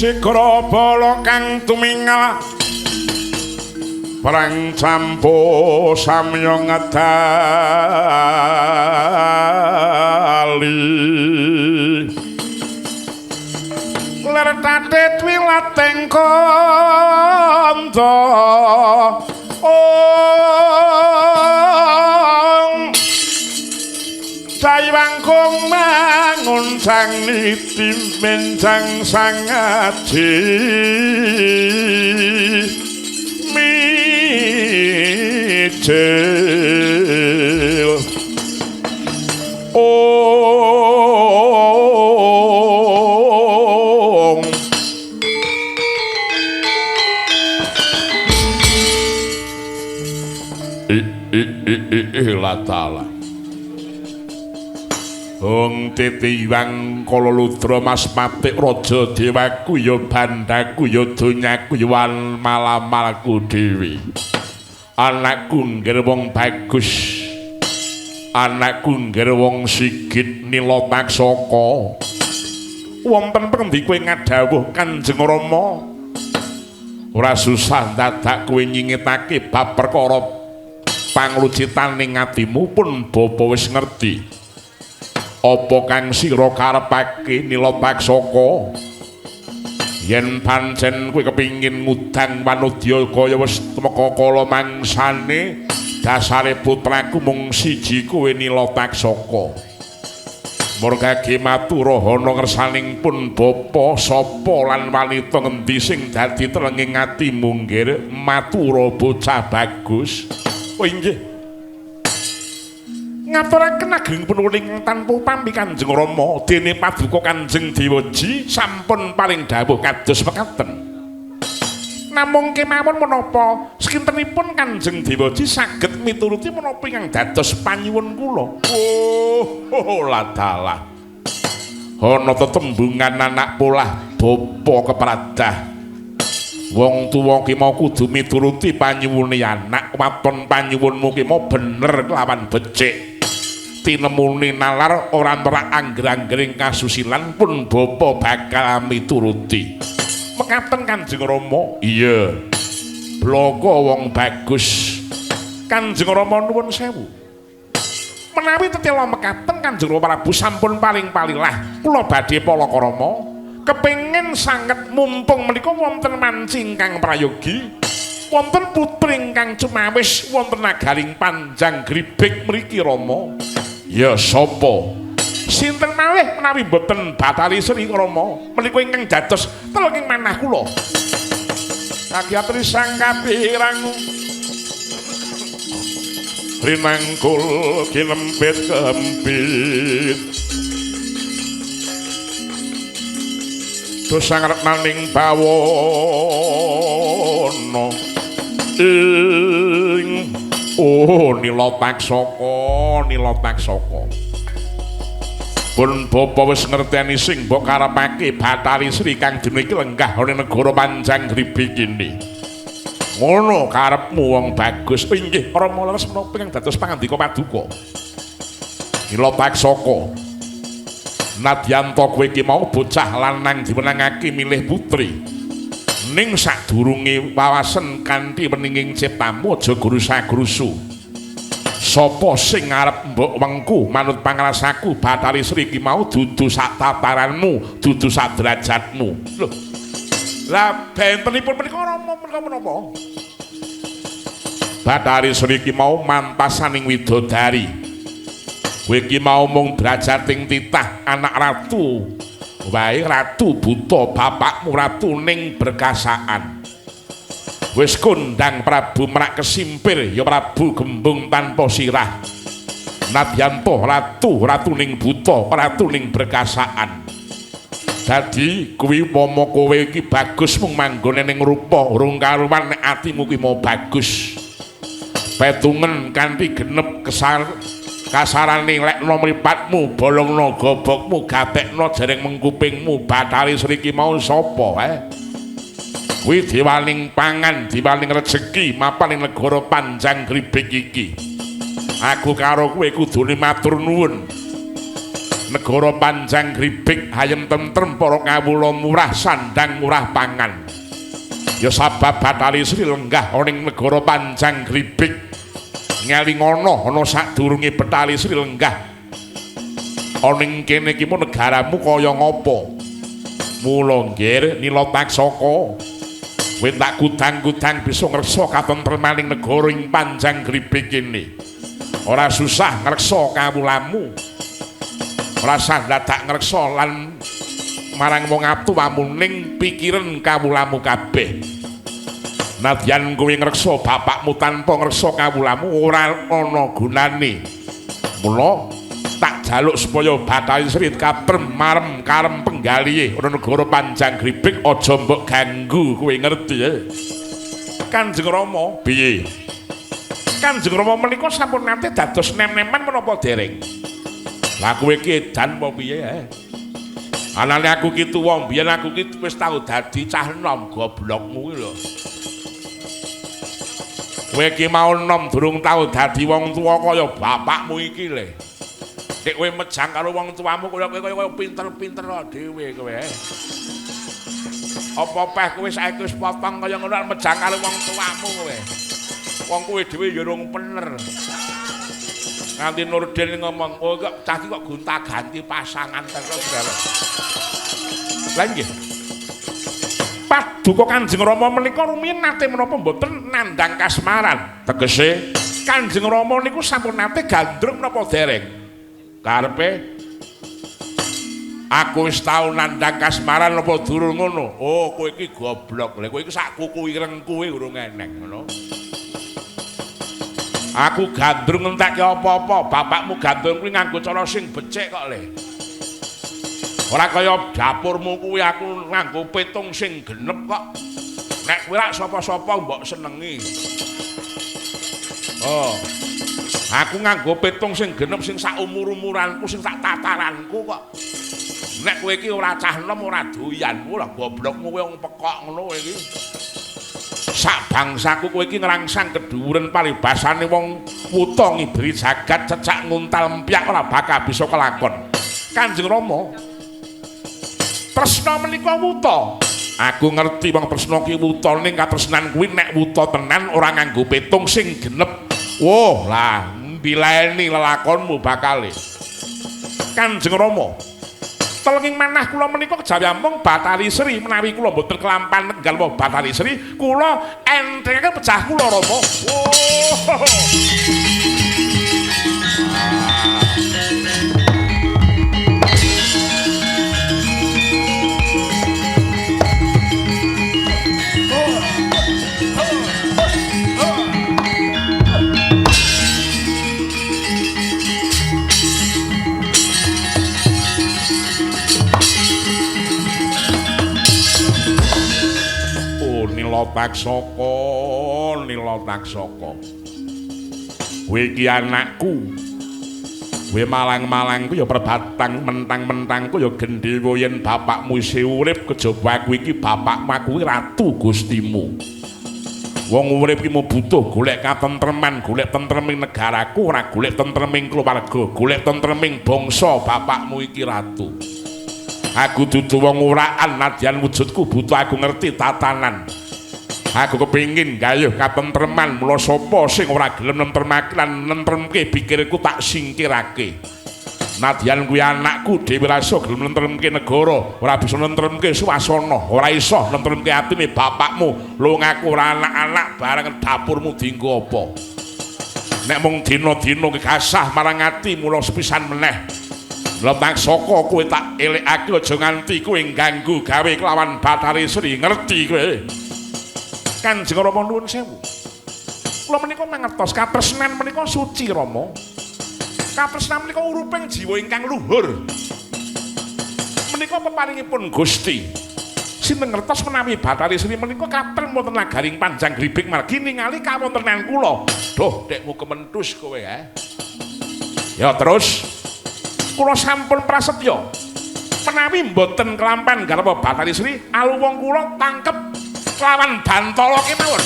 Sikra bala kang tumingal perang campo samya ngedali ler tatet wilateng kanta Saywangkung mangun sang niti mencang sang aji mijil latala Hong titiwang kaluludra mas matik raja dewaku ya bandaku ya donyaku ya malamalku dewi anakku ngger wong bagus anakku ngger wong sigit nila taksaka wonten pendi kowe ngadhawuh Kanjeng Rama ora susah dadak kowe nyingitake bab perkara panglucitaning atimu pun bapa wis ngerti apa kang sira karepake nila taksaka yen pancen kowe kepingin ngudang wanudya kaya wis temeka kala mangsane dasare putraku mung siji kowe nila taksaka murgage matura ana ngersaning pun bapa sapa lan wanita ngendi sing dadi telenging atimu nggih matura bocah bagus oh inggih ngaturaken ageng punuling tanpa pampi Kanjeng Rama dene paduka Kanjeng Dewaji sampun paring dawuh kados mekaten namung kemawon menapa sekintenipun Kanjeng Dewaji saged mituruti menapa ingkang dados panyuwun kula ladalah ana tetembungan anak polah bapa kepradah wong tuwa ki mau kudu mituruti panyuwune anak waton panyuwunmu ki mau bener kelawan becik tinemune nalar ora nerak angger-anggering kasusilan pun bapa bakal mituruti mekaten Kanjeng Rama iya bloko wong bagus Kanjeng Rama nuwun sewu menawi tetela mekaten Kanjeng Prabu sampun paling palilah kula badhe palakrama kepengin sanget mumpung menika wonten manci ingkang prayogi wonten putri ingkang cumawis wonten nagaring panjang gribek mriki Rama ya sapa sinten malih menawi boten Batari Sri Rama menika ingkang dados telenging manah kula kagiatri sang kapirang rinangkul kilempit kempit dosa ngarep maning bawana ing nila taksaka pun bapa wis ngerteni sing mbok karepake Batari Sri kang dene iki lenggah ana negara Panjang Gribik ini ngono karepmu wong bagus inggih Rama leres menapa kang dados pangandika paduka nila taksaka nadyanto kowe iki mau bocah lanang diwenangake milih putri ning sadurunge wawasen kanthi weninging ciptamu aja grusa-grusu sapa sing arep mbok wengku manut pangrasaku Batari Sri iki mau dudu sak tataranmu dudu sak derajatmu lho lah bentenipun menika Rama menika menapa Batari Sri iki mau mantasaning widodari kowe iki mau mung drajating titah anak ratu wae ratu buta bapakmu ratu ning berkasaan wis kondang Prabu Merak Kesimpir ya Prabu Gembung tanpa sirah nadyanto ratu ning buta ratu ning berkasaan dadi kuwi upama kowe iki bagus mung manggone ning rupa urung karuan nek atimu ki mau bagus petungen kanthi genep kasarane lekno mripatmu bolongno gobokmu gatekno jaring mengkupingmu Batari Sri ki mau sapa kuwi diwaling pangan diwaling rejeki mapan ing negara Panjang Gribik iki aku karo kowe kudune matur nuwun negara Panjang Gribik ayem tentrem para kawula murah sandang murah pangan. Ya sabab Bathari Sri lenggah ana ing negara Panjang Gribik ngelingono ana sadurunge Bathari Sri lenggah ana ing kene iki negaramu kaya ngapa. Mula nggih Nila Taksaka kowe tak kudang-kudang bisa ngreksa katentreman ing negara ing Panjang Gribik ini. Ora susah ngreksa kawulamu. Ora usah dadak ngreksa lan marang wong atuwamu ning pikiran kawulamu kabeh. Nadyan kowe ngreksa bapakmu tanpa ngreksa kawulamu ora ana gunane. Mula tak jaluk supaya Bathari Sri kaprem marem karem penggalihe ana negara Panjang Gribik aja mbok ganggu kowe ngerti ya. Kanjeng Rama piye? Kanjeng Rama menika sampun nate dados nem-neman menapa dereng? Lah kowe iki edan apa piye ya? Anane aku ki tuwa mbiyen aku ki wis tau dadi cah enom goblokmu ki lho. Kowe iki mau enom durung tau dadi wong tuwa kaya bapakmu iki le. Nek kowe mejang karo wong tuamu kaya pinter-pinter dhewe kowe. Apa peh kowe saiki wis potong kaya ngono mejang karo wong tuamu kowe. Wong kowe dhewe ya urung bener. Nganti Nurdin ngomong, "Oh kok cah iki kok gonta-ganti pasangan terus lho." Lah nggih. Paduka Kanjeng Rama menika rumiyin nate menapa mboten nandhang kasmaran. Tegese Kanjeng Rama niku sampun nate gandrung menapa dereng? Karepe aku wis tau nandhang kasmaran apa durung ngono? Oh, kowe iki goblok. Lah kowe iki sak kuku ireng kowe urung eneng ngono. Aku gandrung entek apa-apa, bapakmu gandrung kuwi nganggo cara sing becik kok le. Ora kaya dapurmu kuwi aku nganggo petung sing genep kok. Nek kowe rak sapa-sapa mbok senengi. Oh. Aku nganggo petung sing genep sing sak umur-umuranku sing sak tataranku kok. Nek kowe iki ora cah enom ora doyan, lha goblokmu kowe wong pekok ngono kowe iki. Sak bangsaku kowe iki ngrangsang kedhuwuren paribasane wong wuta ngibri jagat cecak nguntal empyak ora bakal bisa kelakon. Kanjeng Rama tresna menika wuta. Aku ngerti wong tresna ki wuta ning katresnan kuwi nek wuta tenan ora nganggo petung sing genep. Woh, lah mbileni lelakonmu bakale. Kanjeng Rama telenging manah kula menika kejawi ampung Bathari Sri menawi kula mboten kelampan nenggal wong Bathari Sri kula entengake pejah kula Rama. Nila Taksaka. Kowe iki anakku. Kowe malang-malang ku ya perbatang mentang-mentang ku ya gendhewa yen bapakmu isih urip kejaba aku iki bapakmu aku ratu Gustimu. Wong urip iki mung butuh golek katentreman, golek tentreming negaraku, ora golek tentreming keluarga, golek tentreming bangsa bapakmu iki ratu. Aku dudu wong uraan nadyan wujudku butuh aku ngerti tatanan. Aku kepingin gayuh katentreman mula sapa sing ora gelem nentremake lan nentremke pikirku tak singkirake. Nadyan kuwi anakku dhewe rasa gelem nentremke negara, ora bisa nentremke swasana, ora iso nentremke atine bapakmu. Lu ngaku ora anak-anak bareng dapurmu dienggo apa? Nek mung dina-dina kekasah marang ati mula sepisan meneh. Nila Taksaka kowe tak elekake aja nganti kowe ganggu gawe kelawan Bathari Sri, ngerti kowe? Kanjeng Rama nuwun sewu. Kula menika mangertos katresnan menika suci Rama. Katresnan menika uruping jiwa ingkang luhur. Menika peparingipun Gusti. Sinten ngertos menawi Bathari Sri menika kaprem wonten nagaring Panjang Gribik margi ningali kawontenan kula. Duh, dekmu kementhus kowe ya. Ya terus kula sampun prasetya. Menawi mboten kelampan garwa Bathari Sri, aluwung kula tangkep lawan Bantala kemawon.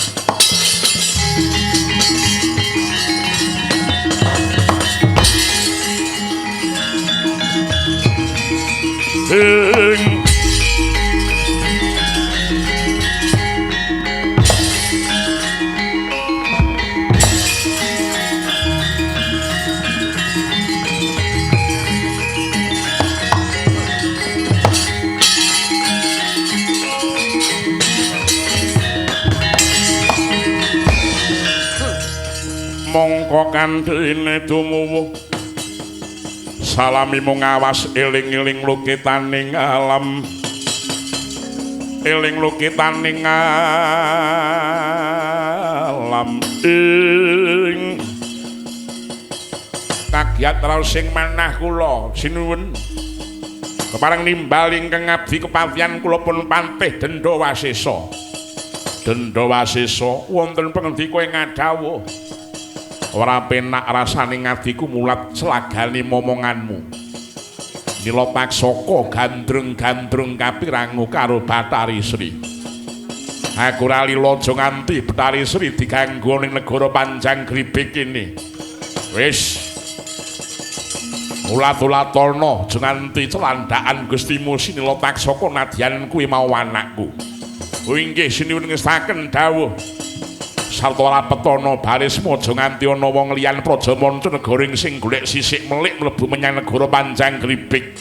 mongko kandhine tumuwuh salami mung awas eling-eling lukitaning alam eling lukitaning alam ing kagiat raos sing manah kula sinuwun kepareng nimbal ingkang ngabdi kepatihan kula pun pantih Denda Wasesa wonten pangendika ing ngadhawuh ora penak rasane ngadiku mulat selagane momonganmu Nila Taksaka gandrung-gandrung kapirangu karo Bathari Sri aku ora lila aja nganti Bathari Sri diganggu ning negara Panjang Gribik ini wis ulat-ulatana aja nganti celandhakan Gustimu Sinila Taksaka nadyan kuwi mau anakku inggih sinuwun ngestaken dawuh sarta ora petana barismu aja nganti ana wong liyan Prajamanca negaring sing golek sisik melik mlebu menyang negara Panjang Gribik.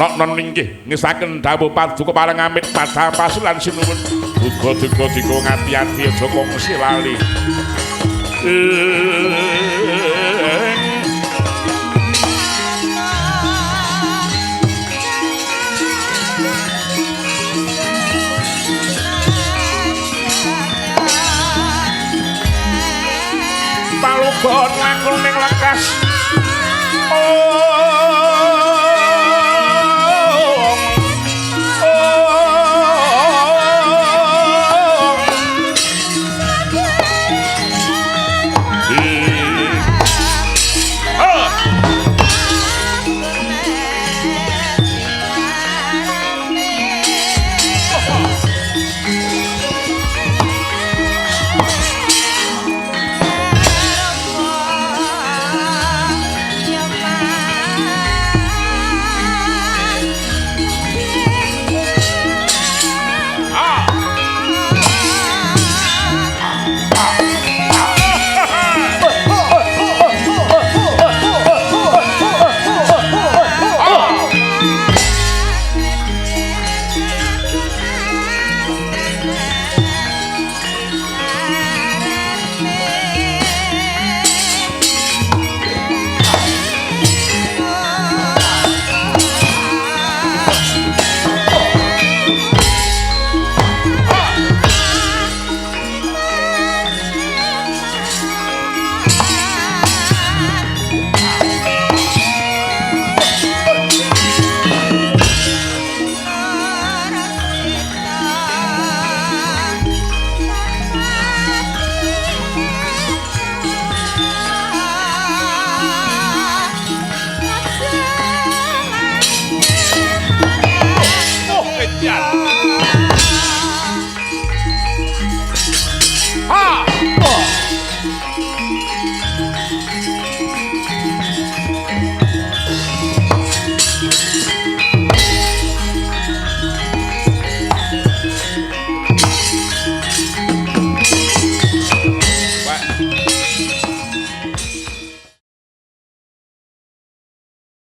Nok-non inggih ngesaken dawuh paduka pareng amit padha pasulan sinuwun. Uga-uga dika ngati-ati aja kongsi lali. Palugon langkung ning lekas